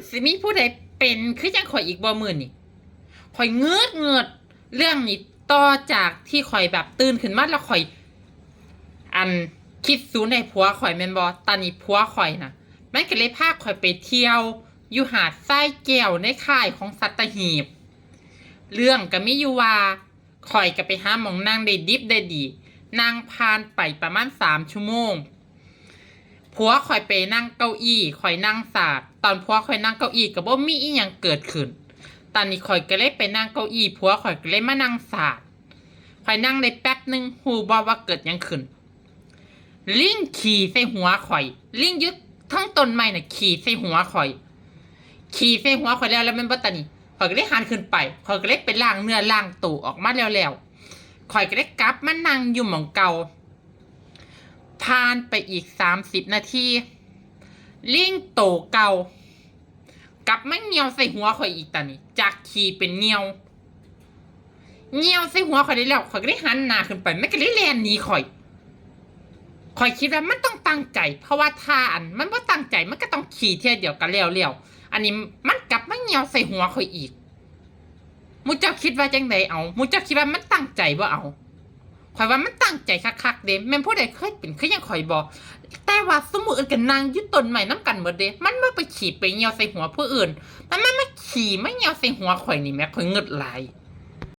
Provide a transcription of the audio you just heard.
สิมีผู้ใดเป็นคือจังข่อยอีกบ่มื้อนี่ข่อยเงือดเรื่องนี้ต่อจากที่ข่อยแบบตื่นขึ้นมาแล้วข่อยอันคิดสูนในผัวข่อยแม่นบ่ตอนนี้ผัวข่อยน่ะมันก็เลยพาข่อยไปเที่ยวอยู่หาดทรายแก้วในค่ายของสัตหีบเรื่องก็มีอยู่ว่าข่อยก็ไปหาหม่องนั่งได้ดิบได้ดีนั่งผ่านไปประมาณ3 ชั่วโมงผัวข่อยไปนั่งเก้าอี้ข่อยนั่งสาดตอนผัวข่อยนั่งเก้าอี้ก็บ่มีอีหยังเกิดขึ้นตอนนี้ข่อยก็เลยไปนั่งเก้าอี้ผัวข่อยก็เลยมานั่งสาดข่อยนั่งได้แป๊บนึงฮู้บ่ว่าเกิดหยังขึ้นลิงขี่ใส่หัวข่อยลิงยึดทั้งต้นไม้น่ะขี่ใส่หัวข่อยขี่ใส่หัวข่อยแล้วแม่นบ่ตานี่ข่อยก็เลยหันขึ้นไปข่อยก็เลยไปล้างเนื้อล้างตัวออกมาแล้วข่อยก็เลยกลับมานั่งอยู่หม่องเก่าผ่านไปอีก30 นาทีลิงโตเก่ากลับมาเงียวใส่หัวข่อยอีกตานี่จากขี่เป็นเงียวใส่หัวข่อยได้แล้วข่อยก็เลยหันหน้าขึ้นไปมันก็เลยแล่นหนีข่อยคิดว่ามันต้องตั้งใจเพราะว่าถ้าอันมันบ่ตั้งใจมันก็ต้องขี่เที่ยเดียวกันแล้วอันนี้มันกลับมาเงียวใส่หัวข่อยอีกมูเจ้าคิดว่าจังไดเอามูเจ้าคิดว่ามันตั้งใจบ่เอาข่อยว่ามันตั้งใจคักๆเด้แม่นผู้ใดเคยเป็นคือยังข่อยบ่แต่ว่าสมมุติกันนางอยู่ต้นไม้นำกันหมดเด้มันบ่ไปขี่ไปเหี่ยวใส่หัวผู้อื่นแต่มันมาขี่มาเหี่ยวใส่หัวข่อยนี่แม่ข่อยเงึดหลาย